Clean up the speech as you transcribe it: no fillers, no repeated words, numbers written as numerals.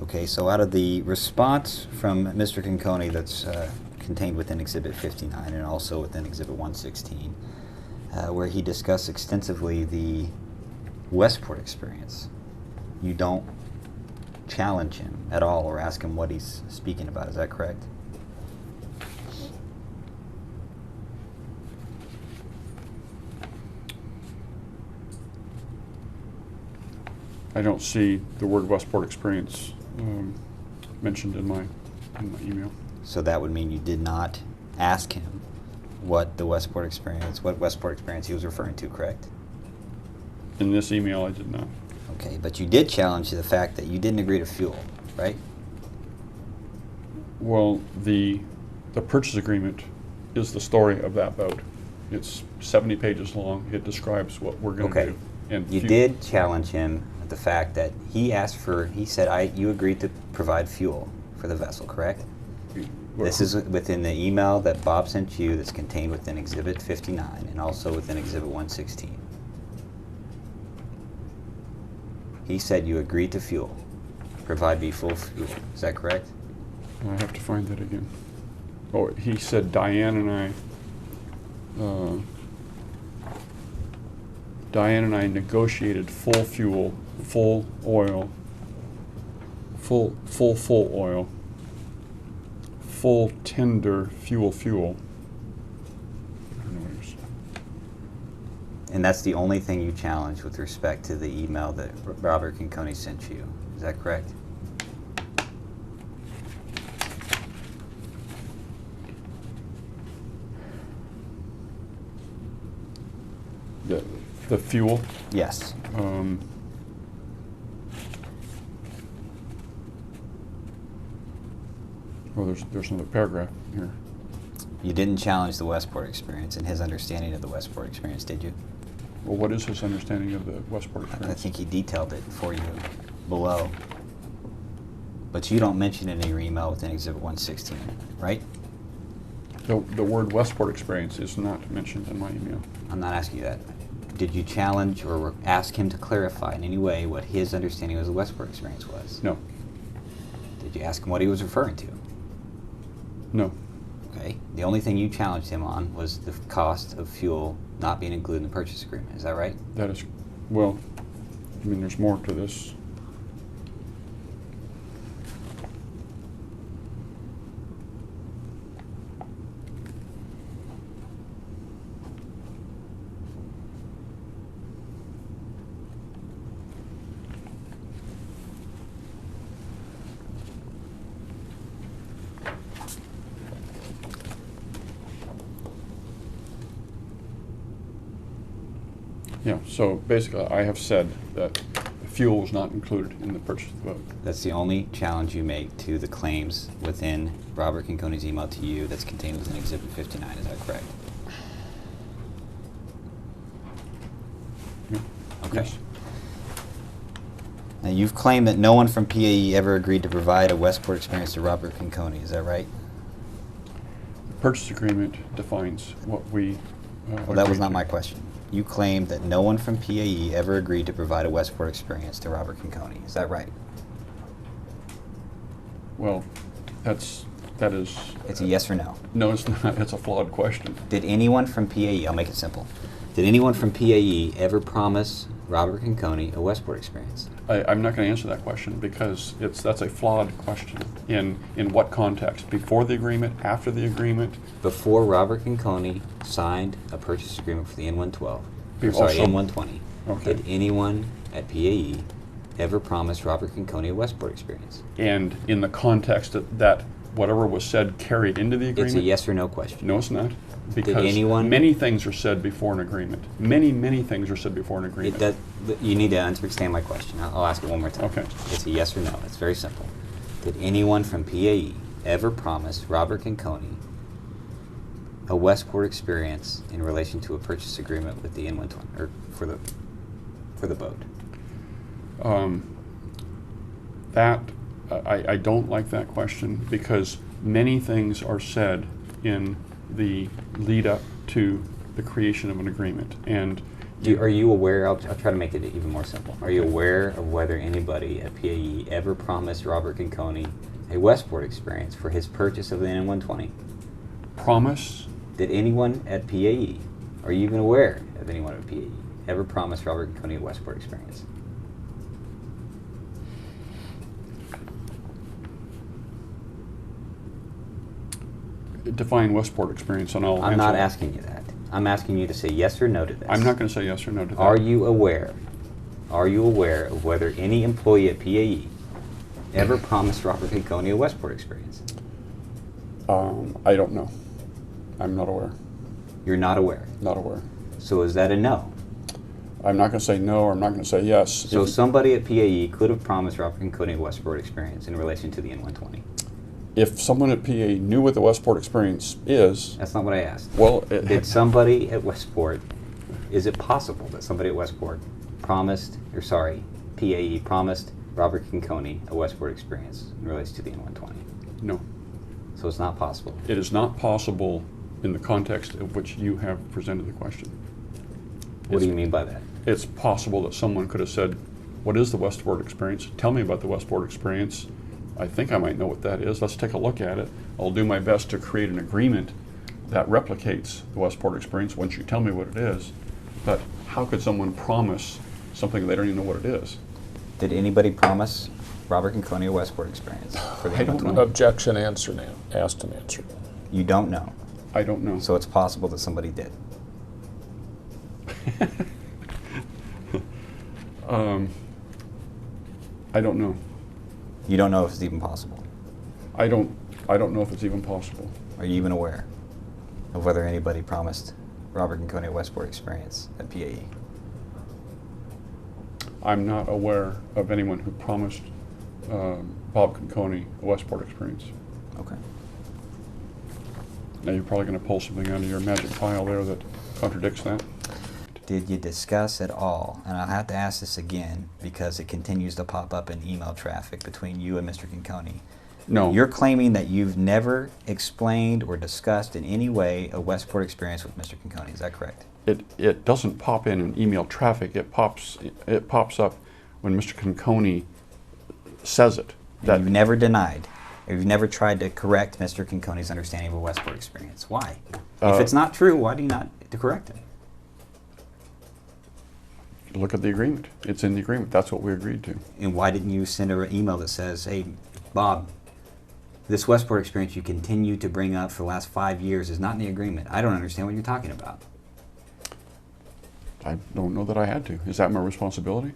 Okay, so out of the response from Mr. Conconi that's contained within Exhibit 59 and also within Exhibit 116, where he discussed extensively the Westport experience, you don't challenge him at all or ask him what he's speaking about. Is that correct? I don't see the word Westport Experience mentioned in my email. So that would mean you did not ask him what Westport Experience he was referring to, correct? In this email, I did not. Okay, but you did challenge the fact that you didn't agree to fuel, right? Well, the purchase agreement is the story of that boat. It's 70 pages long. It describes what we're going to do. And you did challenge him the fact that he said you agreed to provide fuel for the vessel, correct? This is within the email that Bob sent you that's contained within Exhibit 59 and also within Exhibit 116. He said you agreed to provide me full fuel. Is that correct? I have to find that again. Oh, he said Diane and I negotiated full fuel, full oil, full oil, full tender fuel. And that's the only thing you challenged with respect to the email that Robert Conconi sent you. Is that correct? The fuel? Yes. Well, there's another paragraph here. You didn't challenge the Westport Experience and his understanding of the Westport Experience, did you? Well, what is his understanding of the Westport Experience? I think he detailed it for you below. But you don't mention it in your email within Exhibit 116, right? The word Westport Experience is not mentioned in my email. I'm not asking you that. Did you challenge or ask him to clarify in any way what his understanding of the Westport Experience was? No. Did you ask him what he was referring to? No. Okay. The only thing you challenged him on was the cost of fuel not being included in the purchase agreement. Is that right? That is, well, I mean, there's more to this. Yeah, so basically I have said that fuel was not included in the purchase of the boat. That's the only challenge you make to the claims within Robert Conconi's email to you that's contained within Exhibit 59. Is that correct? Yeah. Okay. Yes. Now, you've claimed that no one from PAE ever agreed to provide a Westport Experience to Robert Conconi. Is that right? The purchase agreement defines what we Well, that was not my question. You claimed that no one from PAE ever agreed to provide a Westport Experience to Robert Conconi. Is that right? Well, that is... It's a yes or no. No, it's not. It's a flawed question. Did anyone from PAE, I'll make it simple, did anyone from PAE ever promise Robert Conconi a Westport Experience? I'm not going to answer that question because that's a flawed question. In what context? Before the agreement? After the agreement? Before Robert Conconi signed a purchase agreement for the N112, Also- N120, Okay. did anyone at PAE ever promise Robert Conconi a Westport Experience? And in the context that whatever was said carried into the agreement? It's a yes or no question. No, it's not. Because anyone- many things are said before an agreement. Many things are said before an agreement. You need to understand my question. I'll ask it one more time. Okay. It's a yes or no. It's very simple. Did anyone from PAE ever promise Robert Conconi a Westport Experience in relation to a purchase agreement with the N120 or for the boat? I don't like that question because many things are said in the lead up to the creation of an agreement, and Are you aware, I'll try to make it even more simple. Are you aware of whether anybody at PAE ever promised Robert Conconi a Westport Experience for his purchase of the N120? Promise? Did anyone at PAE, are you even aware of anyone at PAE, ever promised Robert Conconi a Westport Experience? Define Westport Experience, and I'll I'm answer not that. asking you that. I'm asking you to say yes or no to this. I'm not going to say yes or no to that. Are you aware of whether any employee at PAE ever promised Robert Conconi a Westport Experience? I don't know. I'm not aware. You're not aware. Not aware. So is that a no? I'm not going to say no, or I'm not going to say yes. So somebody at PAE could have promised Robert Conconi a Westport Experience in relation to the N120. If someone at PA knew what the Westport Experience is, That's not what I asked. well, Did somebody at Westport, is it possible that somebody at Westport promised, or sorry, PAE promised Robert Conconi a Westport Experience in relation to the N120? no. So it's not possible. It is not possible in the context of which you have presented the question. What do you mean by that? It's possible that someone could have said, what is the Westport Experience? Tell me about the Westport Experience. I think I might know what that is. Let's take a look at it. I'll do my best to create an agreement that replicates the Westport Experience once you tell me what it is. But how could someone promise something they don't even know what it is? Did anybody promise Robert Conconi a Westport Experience for the I don't N120? know. Objection answered, asked and answered. You don't know. I don't know. So it's possible that somebody did. I don't know. You don't know if it's even possible. I don't know if it's even possible. Are you even aware of whether anybody promised Robert Conconi a Westport Experience at PAE? I'm not aware of anyone who promised Bob Conconi a Westport Experience. Okay. Now you're probably going to pull something out of your magic file there that contradicts that. Did you discuss at all, and I'll have to ask this again because it continues to pop up in email traffic between you and Mr. Conconi. No. You're claiming that you've never explained or discussed in any way a Westport Experience with Mr. Conconi. Is that correct? It doesn't pop in email traffic. It pops up when Mr. Conconi says it. And you've never denied, or you've never tried to correct Mr. Conconi's understanding of a Westport Experience. Why? If it's not true, why do you not correct it? Look at the agreement. It's in the agreement. That's what we agreed to. And why didn't you send her an email that says, hey, Bob, this Westport Experience you continue to bring up for the last 5 years is not in the agreement. I don't understand what you're talking about. I don't know that I had to. Is that my responsibility?